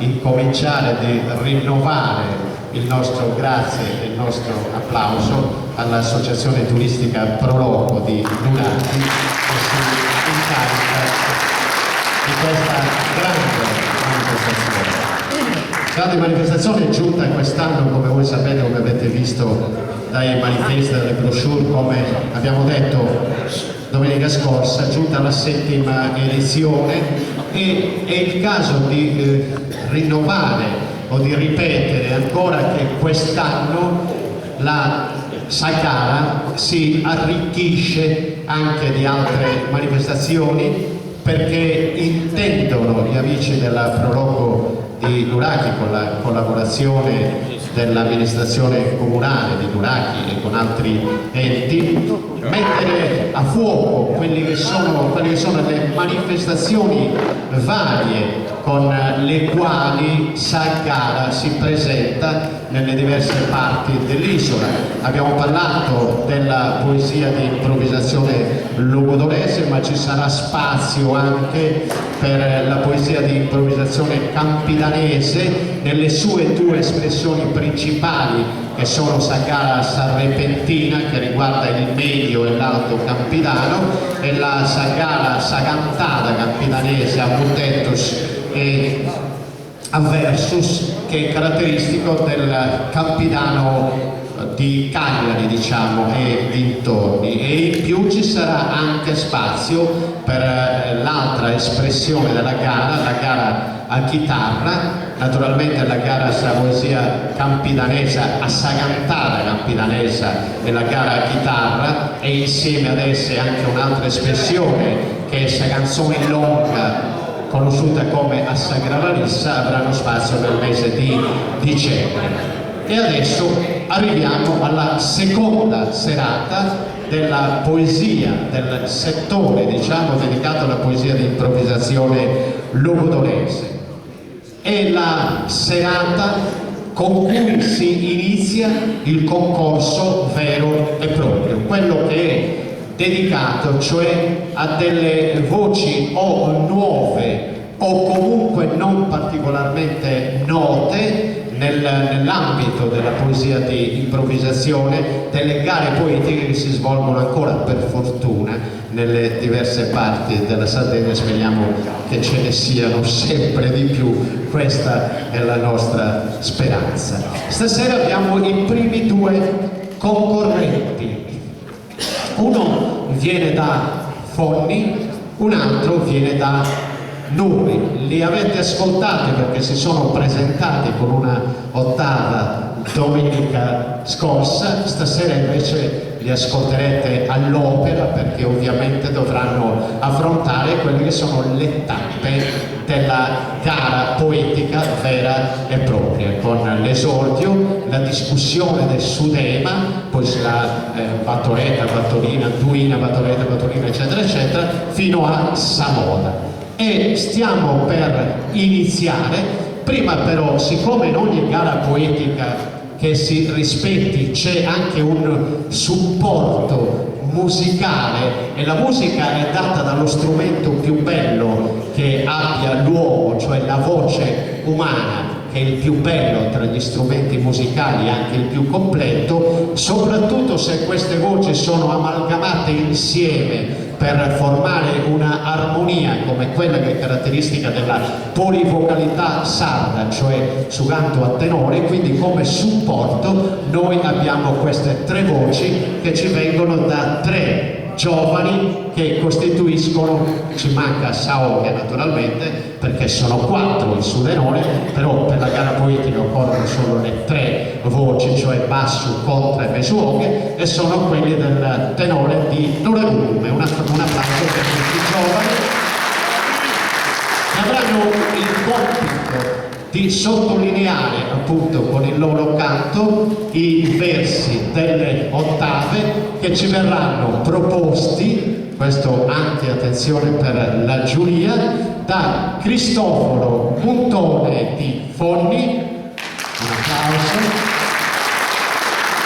incominciare di rinnovare il nostro grazie e il nostro applauso all'Associazione Turistica Proloco di Lunati, che si incarica di questa grande manifestazione giunta quest'anno, come voi sapete, come avete visto dai manifesti, dalle brochure, come abbiamo detto domenica scorsa, giunta alla 7ª edizione, e è il caso di rinnovare o di ripetere ancora che quest'anno la Sagara si arricchisce anche di altre manifestazioni, perché intendono gli amici della Proloco di Nuraghi, con la collaborazione dell'amministrazione comunale di Nuraghi e con altri enti, mettere a fuoco quelle che sono le manifestazioni varie con le quali Sagara si presenta nelle diverse parti dell'isola. Abbiamo parlato della poesia di improvvisazione logudorese, ma ci sarà spazio anche per la poesia di improvvisazione campidanese nelle sue due espressioni principali, che sono Sagara Sarrepentina, che riguarda il medio e l'alto campidano, e la Sagara Sagantata campidanese a mutettus e a versus, che è caratteristico del campidano di Cagliari, diciamo, e dintorni. E in più ci sarà anche spazio per l'altra espressione della gara, la gara a chitarra. Naturalmente la gara a poesia campidanesa, a Sagantata campidanesa, e la gara a chitarra, e insieme ad esse anche un'altra espressione che è Saganzone longa, conosciuta come a Sagrada Rissa, avranno spazio nel mese di dicembre. E adesso arriviamo alla seconda serata della poesia, del settore, diciamo, dedicato alla poesia di improvvisazione logudorese. È la serata con cui si inizia il concorso vero e proprio, quello che è dedicato cioè a delle voci o nuove o comunque non particolarmente note nell'ambito della poesia di improvvisazione, delle gare poetiche che si svolgono ancora, per fortuna, nelle diverse parti della Sardegna. Speriamo che ce ne siano sempre di più, questa è la nostra speranza. Stasera abbiamo i primi due concorrenti, uno viene da Fonni, un altro viene da Nuri. Li avete ascoltati perché si sono presentati con una ottava domenica scorsa, stasera invece li ascolterete all'opera, perché ovviamente dovranno affrontare quelle che sono le tappe della gara poetica vera e propria, con l'esordio, la discussione del sudema, poi sarà battoretta, battorina, duina, battoretta, battorina, eccetera eccetera, fino a Samoda. E stiamo per iniziare. Prima però, siccome in ogni gara poetica che si rispetti c'è anche un supporto musicale, e la musica è data dallo strumento più bello che abbia l'uomo, cioè la voce umana, che è il più bello tra gli strumenti musicali, anche il più completo, soprattutto se queste voci sono amalgamate insieme per formare una armonia come quella che è caratteristica della polivocalità sarda, cioè su canto a tenore. Quindi come supporto noi abbiamo queste tre voci che ci vengono da tre giovani che costituiscono, ci manca Saoche naturalmente perché sono 4 il sudenone, però per la gara poetica occorrono solo le 3 voci, cioè basso, contra e mesuoche, e sono quelli del tenore di Nuragume. Un applauso per questi giovani che avranno il compito di sottolineare appunto con il loro canto i versi delle ottave che ci verranno proposti, questo anche attenzione per la giuria, da Cristoforo Montone di Fonni, un applauso,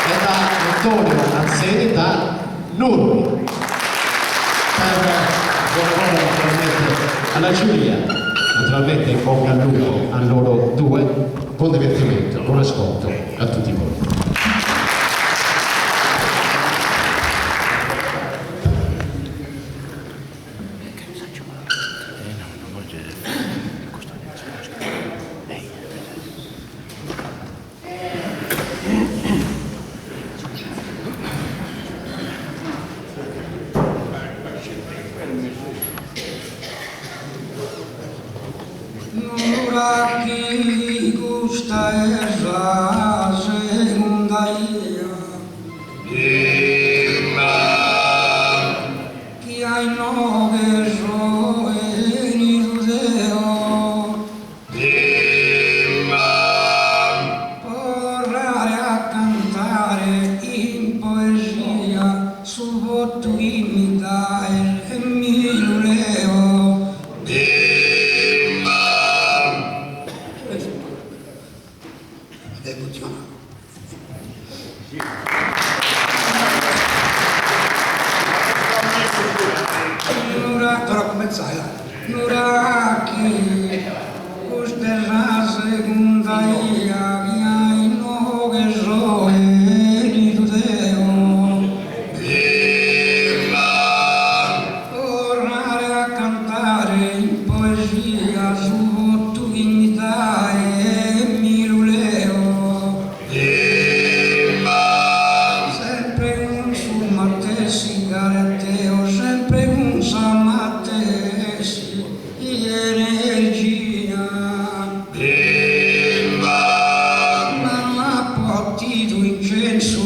e da Antonio Anzeri da Nurmi. Per buon lavoro alla giuria. Naturalmente in bocca al lupo a loro due, buon divertimento, buon ascolto a tutti voi. Aquí gusta esa segunda idea que hay no guerro ni judeo porrare a cantare in poesia sul voto imitare e mi luleo. Nuraki, questa segunda ia che hai no guerro ni judeo tornare a cantare in poesia su tu dignità e mi luleo sempre un su martesi garetteo sempre un samatesi energia ma partito incenso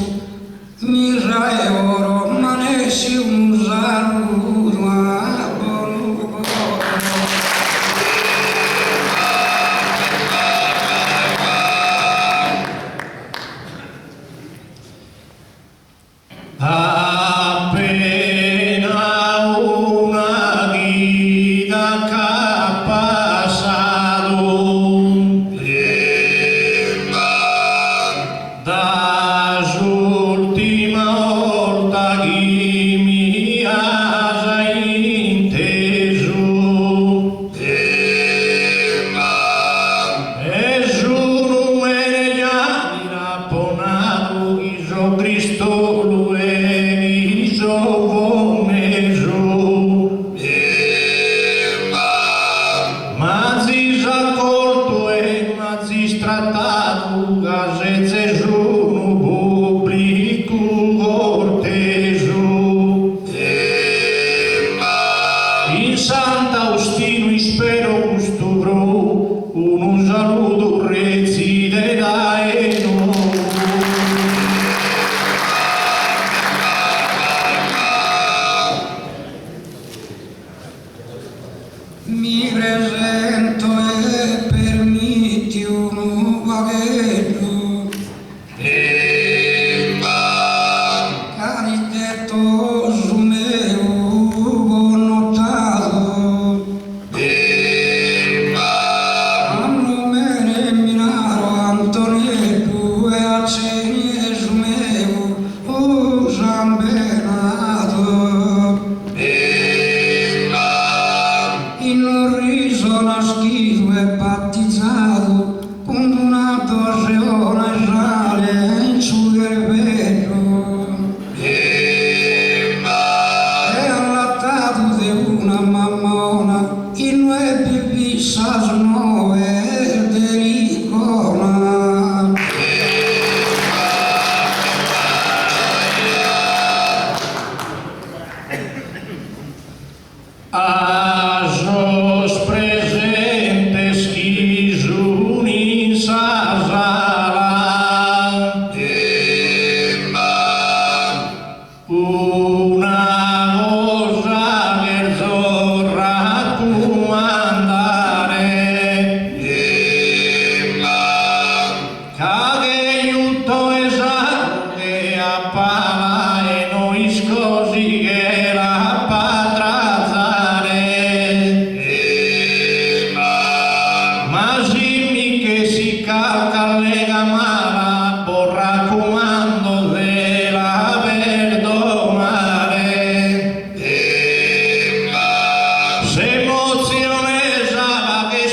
mirra e oro ma ne si un saluto a voluto appena una vita che ha passato da l'ultima volta che mi hai inteso e sono negli anni rapponato che so Cristo lui so voneso ma si accorto e ma si trattato che se sono pubblico corteso in Sant'Austino spero questo bro un saluto reside da eno mi presento e permetti un vaghetto caritetto su me ho notato hanno me minaro Antonello e acceni su me ho zambenato in un riso nascido e battezzato con una torreona reale in su cervello e allattato di una mammona in due pipissa sono e dericona a sos presentes chi in sa sala una cosa che so raccomandare che aiuto esatto che appala e noi scosi che la patrazzare ma simmi che si calca le gamara por raccomando della perdonare se emozione sa che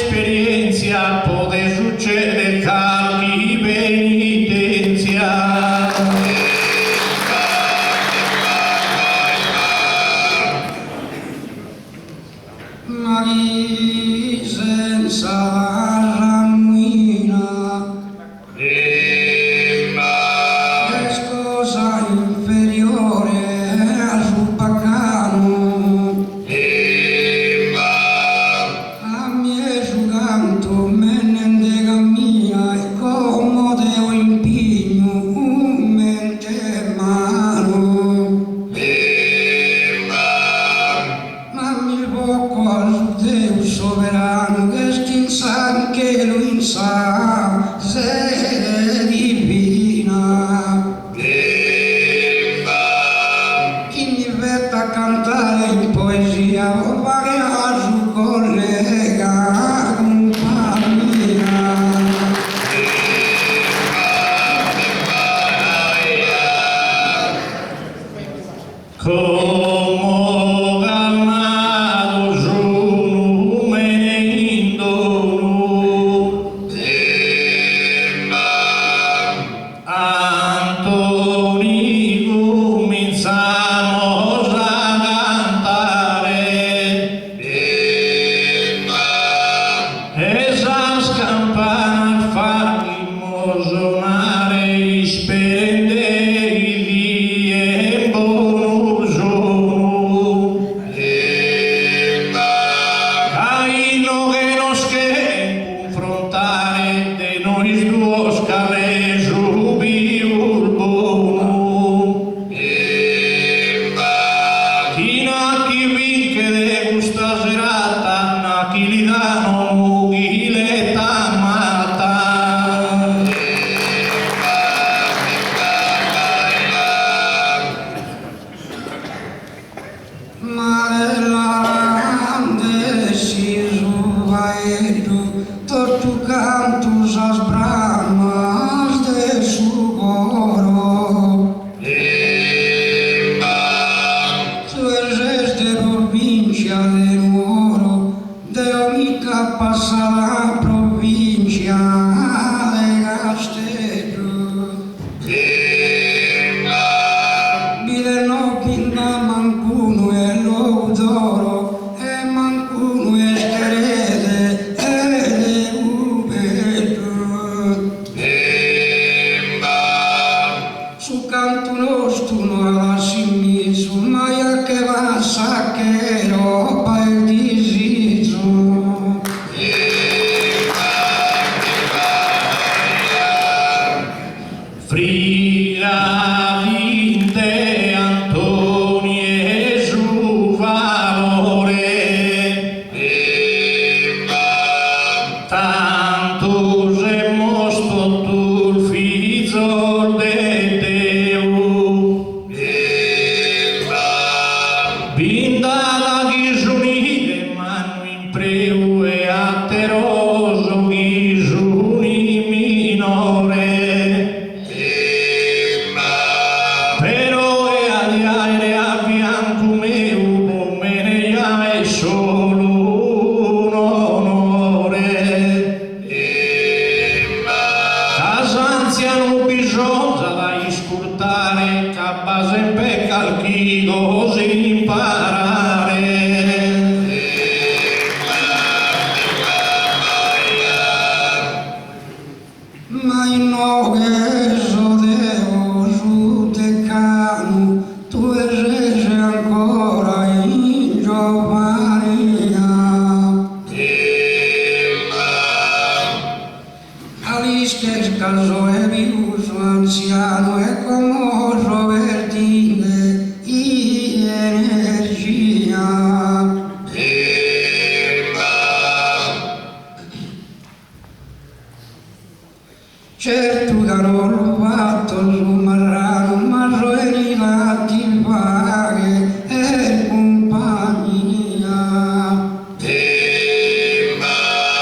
misa se divina. Chi mi vede a cantare in poesia, o pagare su collega, compagnia. Como ganado junu menindonu Antoni cominciamos a cantare esas campanas farmos sonare splendidi e bonus Caino que nos queren confrontare de nois duos cales rubiul bono China chi vinche de gusta serata na chi li dano mughileta mata Marelande si suvaedu, totu cantus as bramas de su coro. Tu eres de provincia de Nuoro, de Omica pasa la provincia de Castello. Vileno pinda mancuno e l'odoro, e mancuno e scherede, e le ubedo. Su canto nostuno alla simmi, su maia che va sacchero, pa il disiso. Friga vinte Antoni e su valore tanto se mosto tu figlio de Deu Vinda la ghisunide manu in preu e atteroso ghisuni minore Però è agliare a fianco meu, non me ne è solo un onore. Casanzia non bisogna da scurtare, che a base pecca al chigo si imparare. Ma in nogheso devo su decano, tu eres ancora in giovania. Alisches caso e viuso anziano e comoso vertine in energia. Certo che non l'ho fatto su marrano, ma sono la ti paghe e compagnia.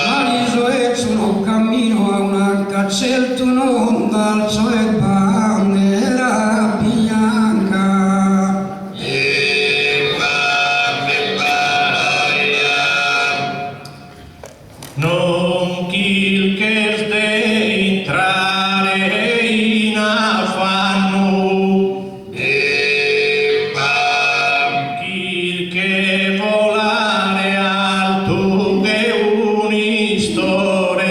Ma di solito non cammino a una cazzetto, non d'alzo e bandiera bianca. Non chi che de entrare in affanno chi che volare alto che un'istore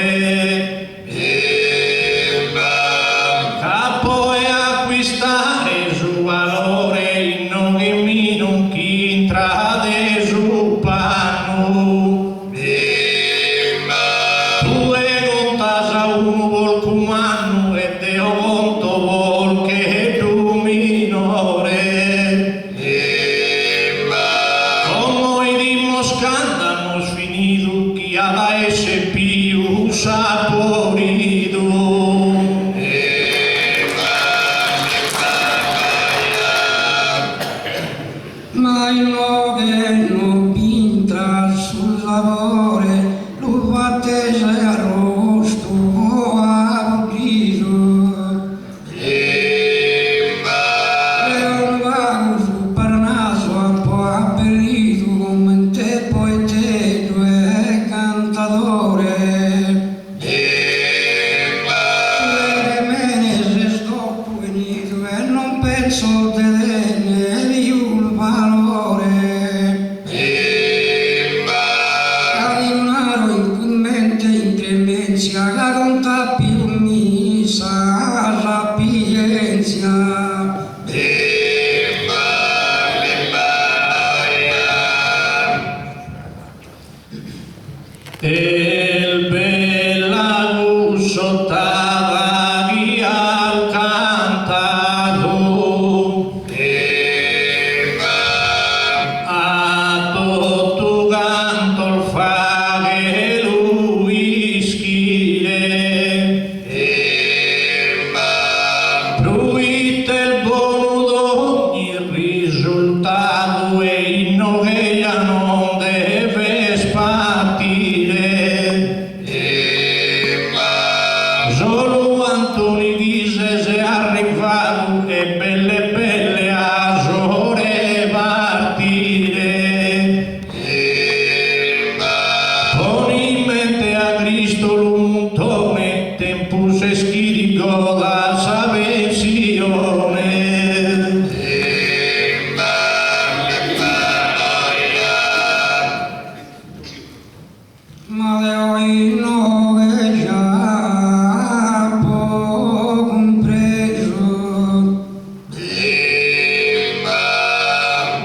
che conta più misa sapienza. El bella gusottava via al cantato a tutto canto il fare lui schire fruite il buono d'ogni risultato e inno che ya non deve spartire. Solo Antoni Ghise se arrivato e belle a sore partire. Con in mente a Cristo l'untone, tempus eschirico la savenzione. Ma de hoy no che già può compreso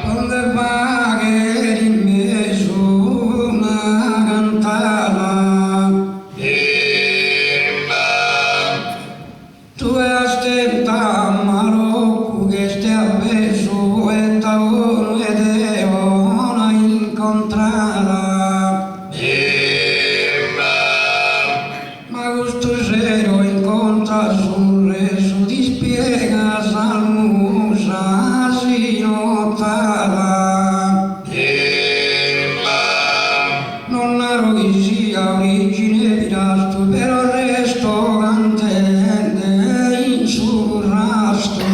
quando va che rimesso una cantata tu astenta Marocco che stai appeso e t'avono ed è una incontrata. Ma questo zero incontra sul reso di spiega salmusa si notava. Non ero che sia origine pilastro, però il resto cantende in sul rastro.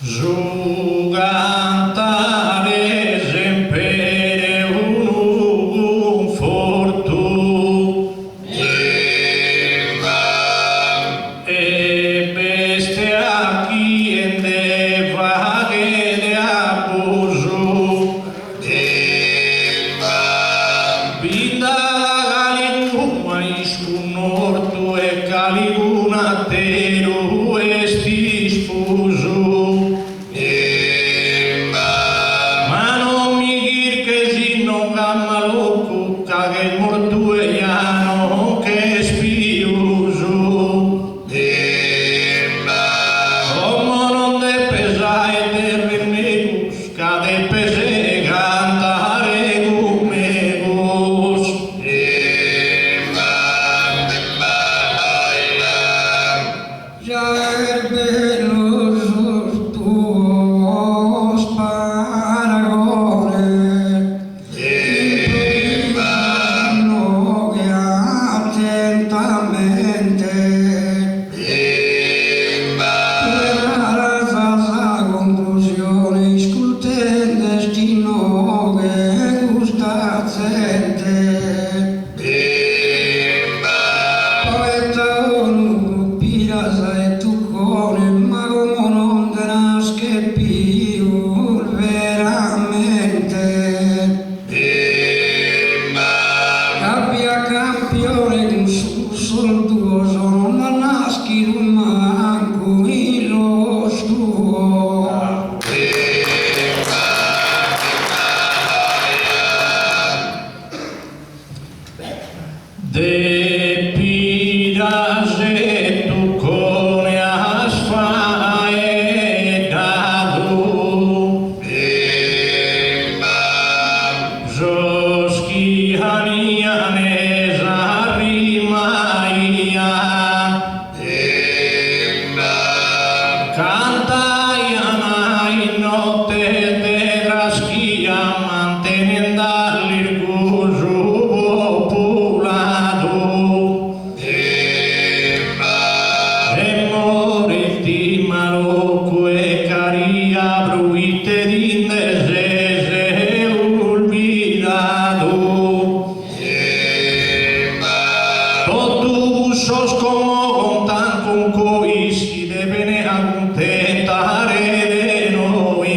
Su cantare sempre un conforto e bestia chi endeva che de abuso binda caliguna iscun orto e caliguna teru esti spuso. Ma non mi dir che si non gamma lo cucca che il mortueiano che è spioso. Come non de pesare de renegus, ca de pese cantare come vos. Già è bello sul tuo sparagone, improvvisano che attentamente la sa conclusione iscultente destino che gusta sente. Poeta onu pirasa e tuccone, ma come non te nasce più veramente. Abbia campione con su solo tuo sono, non nasci un manco in lo stuo. De pirase tu cone asfaedado Zoski hanianes arrimaia Cantaiana in notte terra schia mantenendo l'irguso popolato e moriti Marocco e caria bruite d'indesese olvidato tutto sos como con tan con coi si deve ne accontentare de noi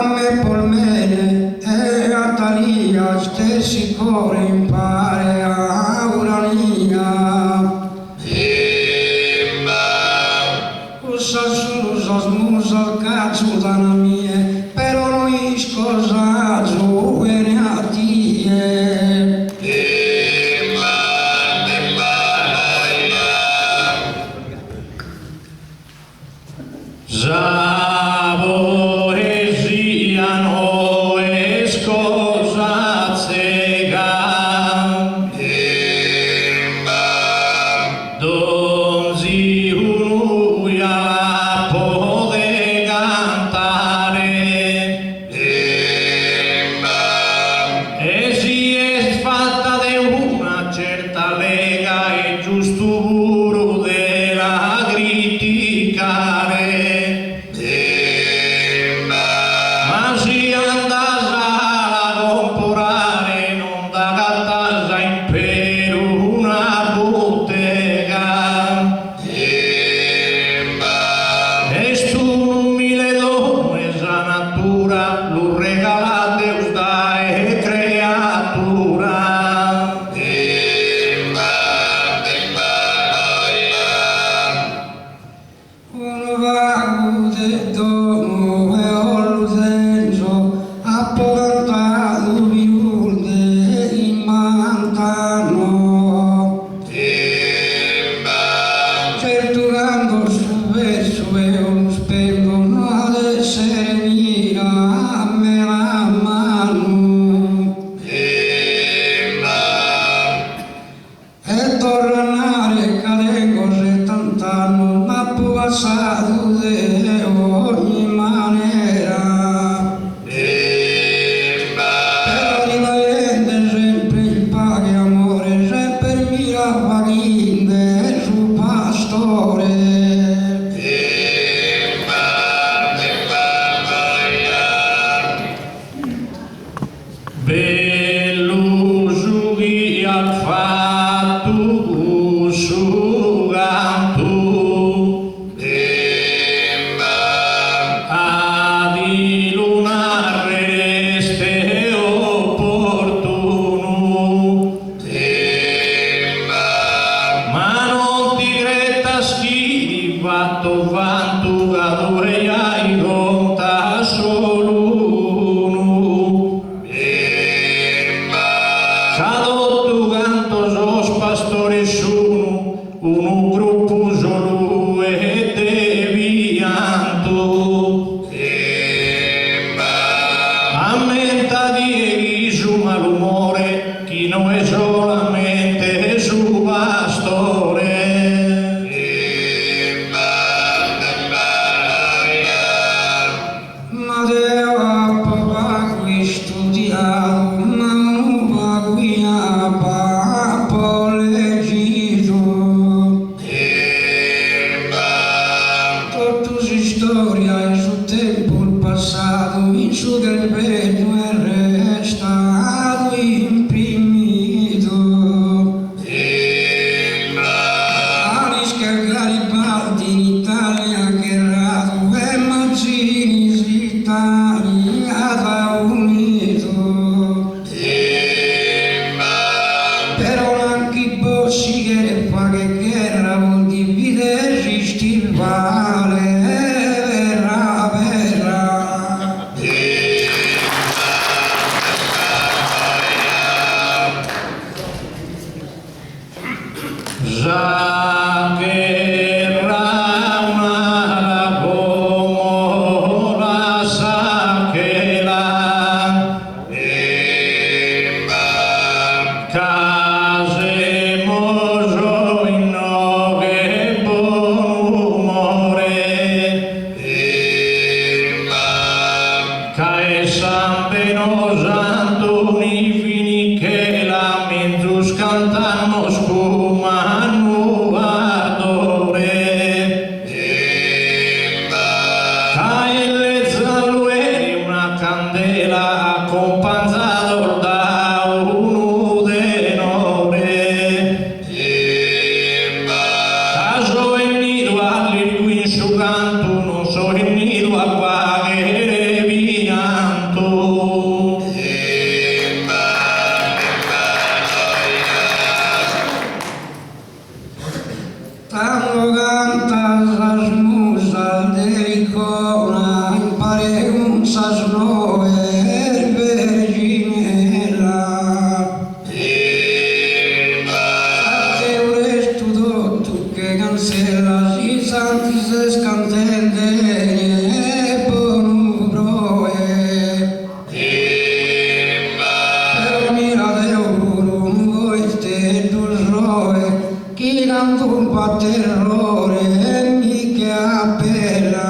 me polmene e a talia stessi cuore impare a urania. Usas musas cazzo da na mie, però non iscosaggio e ne a tie. Za poesia no es cosa cega, donzi unuia pode cantare, e si è fatta de una certa lega e giusto puro della criticare. Ma si andas a comprare non da gattasa in per una bottega, e stu non mi le donne sa natura lo regala Deus da e creatura. Uno vago de domo e ollo senso ha portato viurde in mantano. Certurando sul verso e lo spendo ad essere mia a me la mano. E tornare cadengo 70 anni, ma passato di ogni maniera. Però rimanente sempre in pace amore, sempre mirava grande su pastore. Bello giughi al fatto su canto, ad illuminare reste opportuno, ma non ti gretta schidi fatto vanto che dove hai conta solo uno. Tradotto canto sos pastori sono, un gruppo solo e devianto. Ammenta di su malumore, chi non è solamente su pastore. Ma devo papà qui studiato, ma non va qui a papà leggito. Tutto si storia in suo tempo il passato, in su del peggio è restato imprimito. Alisca Garibaldi in Italia che errato e Mazzini Svitali ha unito. Però anche i bossi che fa che guerra vuol dividerci stivale verrà verrà. Sa guerra una come la sa che la case moso in no che buon umore. casas musas de icona impare un sasno e verginella Sateure studo tu che cancella si santi se scantende e bonubroe però mirate un voi ste dusroe chi canto un po' terrore e mica appella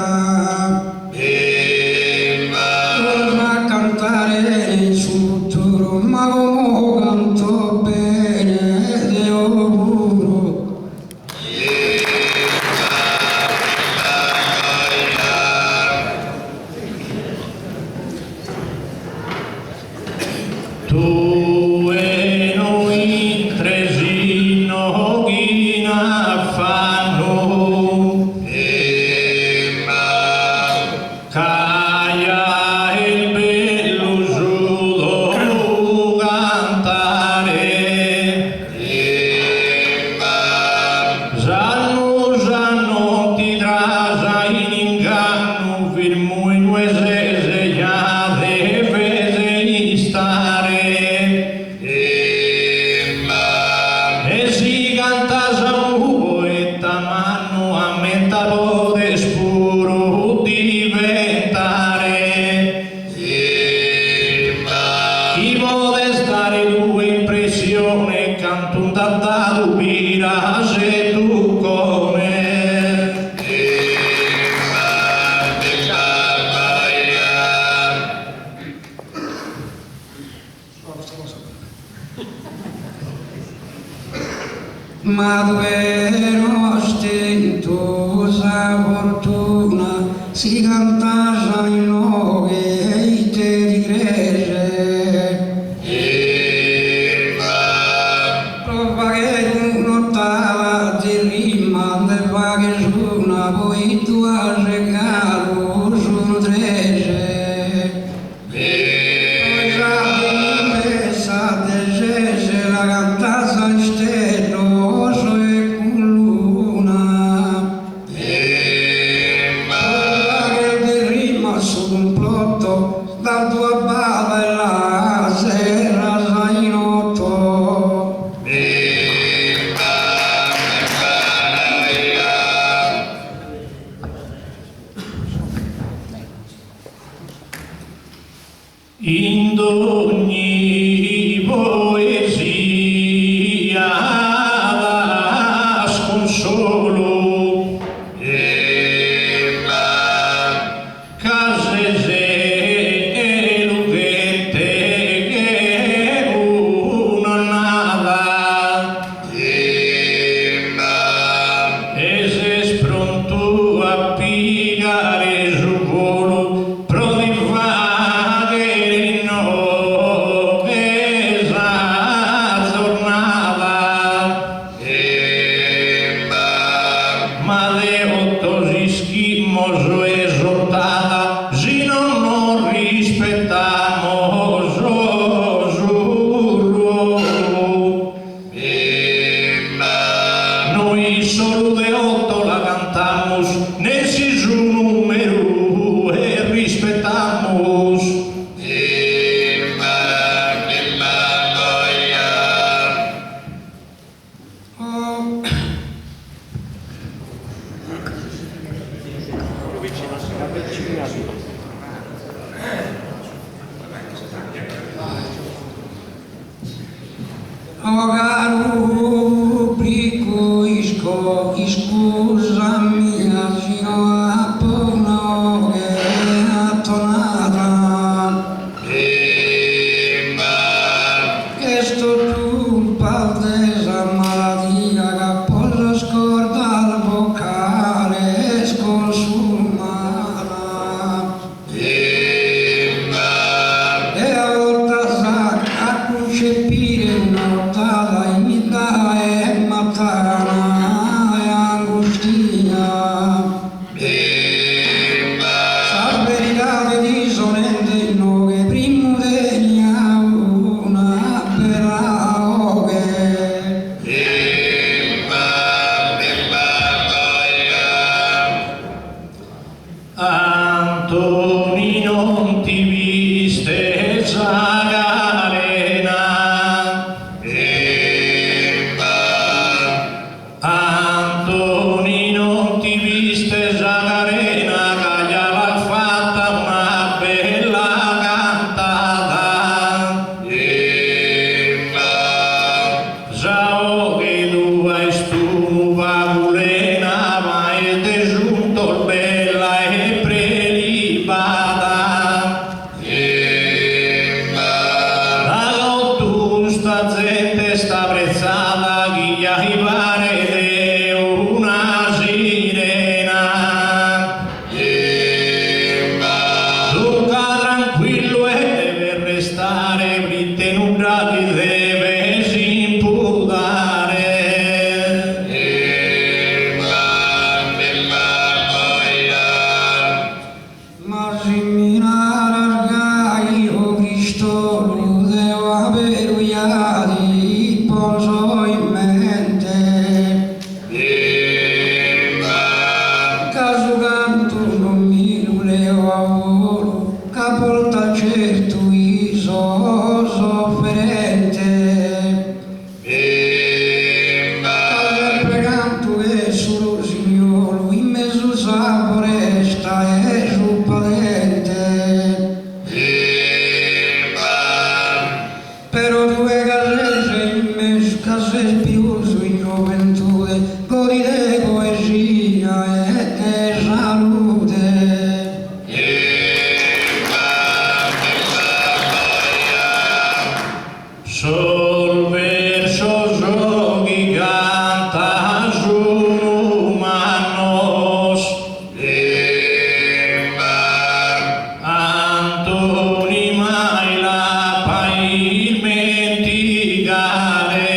torna a cantare in futuro ma come canto bene te auguro tu e noi tresino ghina fanno caia il bello giudo cantare Zanno ti trasa in inganno firmo in uese iade vese stare e si canta samu e tamanno a metà pode spuro diventare chi pode stare due impressione canto un tantato pira se tu come ma vero stentosa fortuna si canta in nove e te di grece prova che un'ottava di rima te va che suona poi tu a regalo sono trece poi già di messa de gese la cantazza in stelo so e con luna prova che di rima su complotto dal tua bava e la sera sai in otto in ogni poesia da sconsolo casese e lughette che una nada e se spronto a pigliare su volo pro di fare no esa giornata ma de otto si schimoso esortata si non rispettamos giurro noi solo de otto la cantamos nel su numero e rispettamos oh. Oh caro pubblico, scusa mia, fino a poco che è tornata. Che sto tu paltesa malattia che posso scordare il vocale sconsumata. E a volte sa a concepire una ottava imitare e matana e angustia usa foresta e su palente. Però due case in me, case più in gioventù, godi di poesia e di salute. Sol verso giochi canta su manos Antoni mai la pai menticare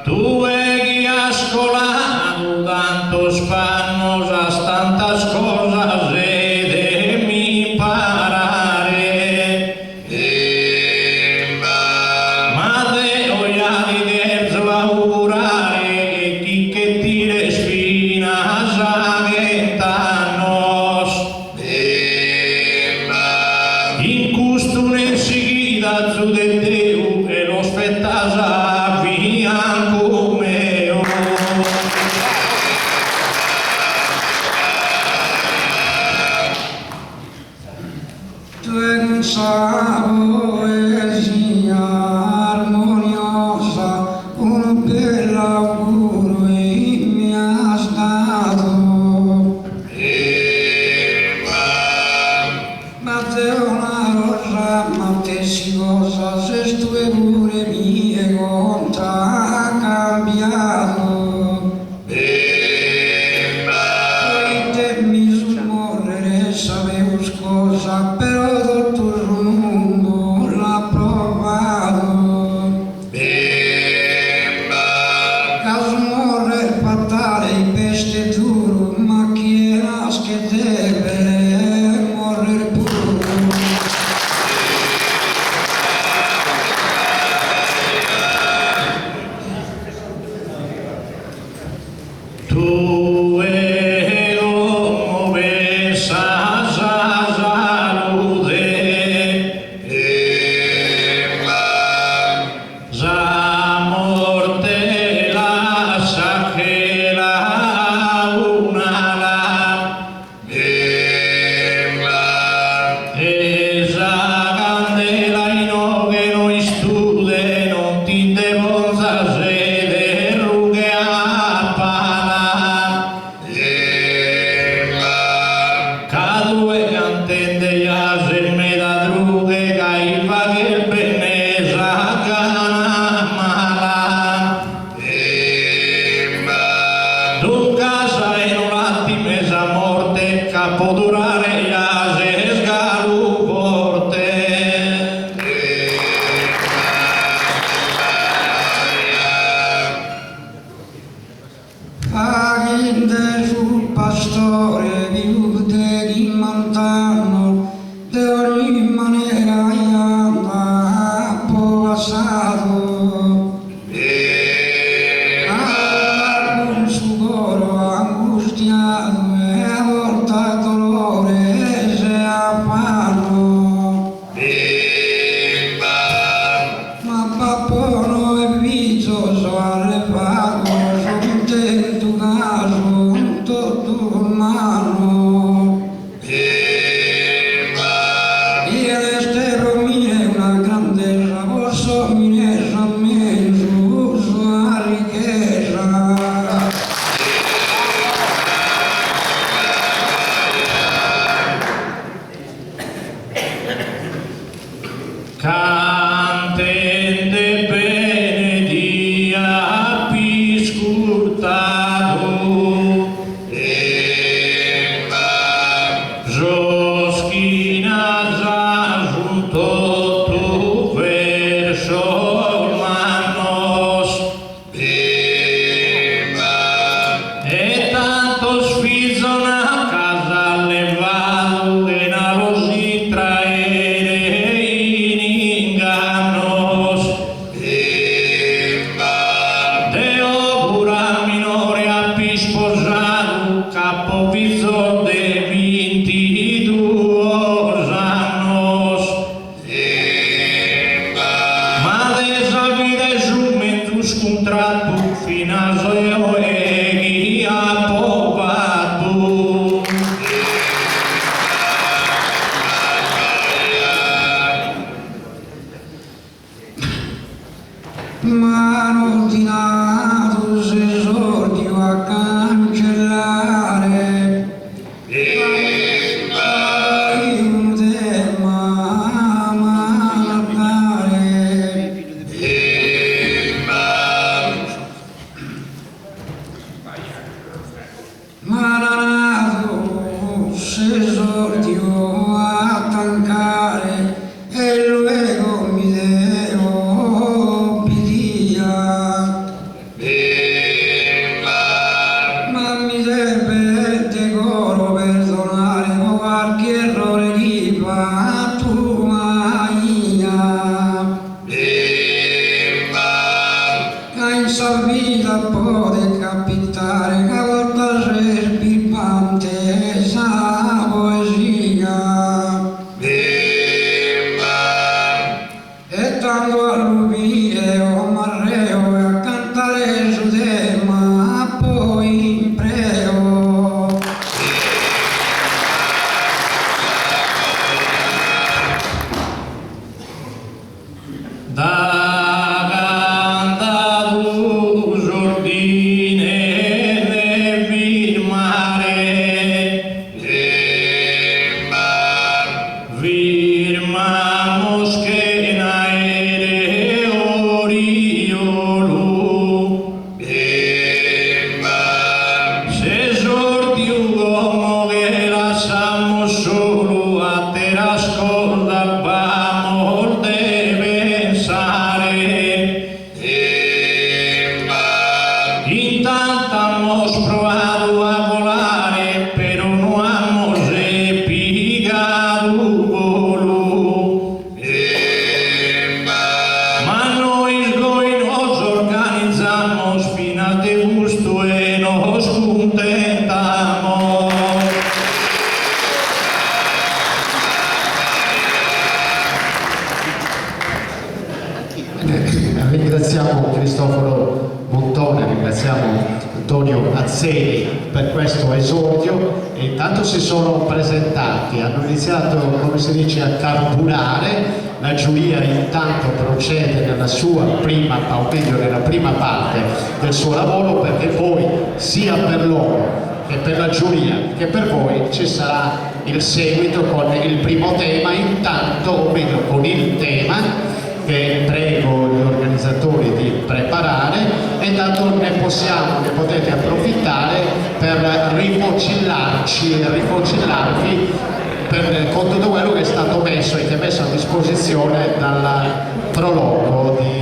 tu eghi ascolando tantos pannos a tantas cosas e de mi imparare lavorare chi che ti respina saventannos in custune seguida zu de Deu e lo spettasa via come tu non sa poesia armoniosa, un bel auguro mi has dato. Ma te una rosa, ma te si cosa, se tue pure mie contra ha cambiato. Poi te mi smorrere, sapevo scosa, però tutto il mondo l'ha provato. Caso morre fatale, peste duro, ma chi era che deve morrer puro. tu e l'uomo versa salute za morte lascia che la unala e za candela in che noi stude non ti devo sede rughe a pala cadue cantende iase me da drughe caiva che il bene sa mala tu casa e non attime sa morte capo durare iase sgaru forte Aginde sul pastore viude di montano, de ogni maniera anda passato. Alcun sudoro angustiato e a volte dolore se affanno. Ma pappono e vizoso allevato, in tu caso tutto umano. Io estero mie una grandezza, posso mie me su sua ricchezza. cantende bene di appiscurtato Joschina già giunto tu verso manos e tanto sfizzo una casa allevato e una rosi traere in ingannos Deo pura minore appi sposato capovizzo de 22 annos ma de sa vida giumentus contratto fino a Antonio Azzeli per questo esordio, e intanto si sono presentati, hanno iniziato, come si dice, a carburare. La giuria intanto procede nella sua prima, o meglio nella prima parte del suo lavoro, perché poi sia per loro che per la giuria che per voi ci sarà il seguito con il primo tema, intanto, o meglio con il tema che prego gli organizzatori di preparare, e intanto ne potete approfittare per rifocillarci e rifocillarvi con tutto quello che è stato messo e che è messo a disposizione dal prologo di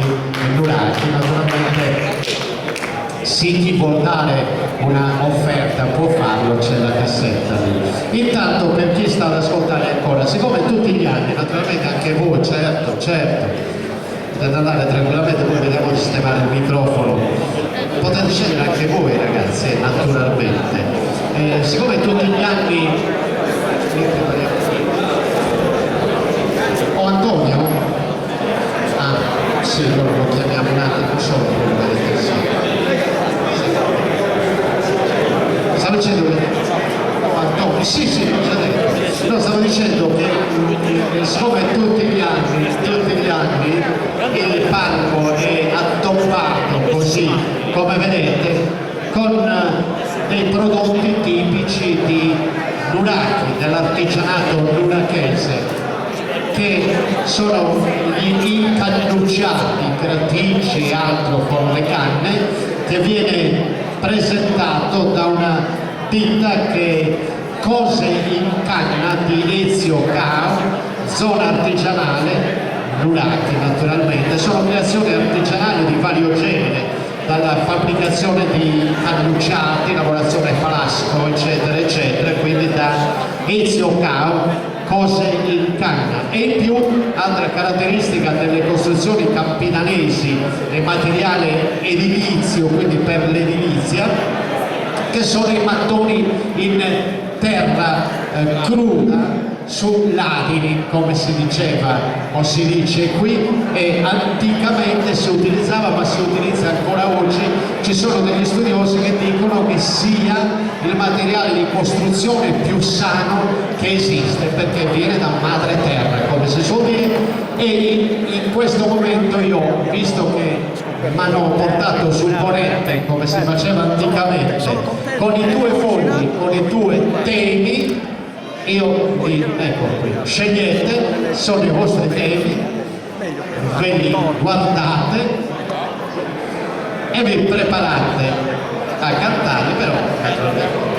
Nuraki. Naturalmente chi vuol dare una offerta può farlo, c'è la cassetta lì. Intanto, per chi sta ad ascoltare ancora, siccome tutti gli anni, naturalmente anche voi, certo, potete andare tranquillamente, poi vediamo di sistemare il microfono, potete scegliere anche voi ragazzi, naturalmente. Siccome tutti gli anni... Oh, Antonio? Ah, sì, allora lo chiamiamo un attimo solo per vedere, sì. Stavo dicendo che... Oh, Antonio, sì, non c'è detto. No, stavo dicendo che siccome tutti gli anni il palco è addobbato così, come vedete, con dei prodotti tipici di Nuraki, dell'artigianato nurachese, che sono gli incannucciati, graticci e altro con le canne, che viene presentato da una ditta che Cose in Canna di Ezio Cao, zona artigianale Nuraki. Naturalmente sono creazioni artigianali di vario genere, dalla fabbricazione di cannucciati, lavorazione falasco, eccetera eccetera, quindi da Ezio Cao, Cose in Canna. E in più, altra caratteristica delle costruzioni campidanesi e materiale edilizio, quindi per l'edilizia, che sono i mattoni in terra cruda, su ladini, come si diceva o si dice qui, e anticamente si utilizzava, ma si utilizza ancora oggi. Ci sono degli studiosi che dicono che sia il materiale di costruzione più sano che esiste, perché viene da madre terra, come si suol dire. E in questo momento io, visto che mi hanno portato sul ponente come si faceva anticamente, con i due fogli, con i due temi, io vi, ecco qui, scegliete, sono i vostri temi, quindi guardate e vi preparate a cantare, però naturalmente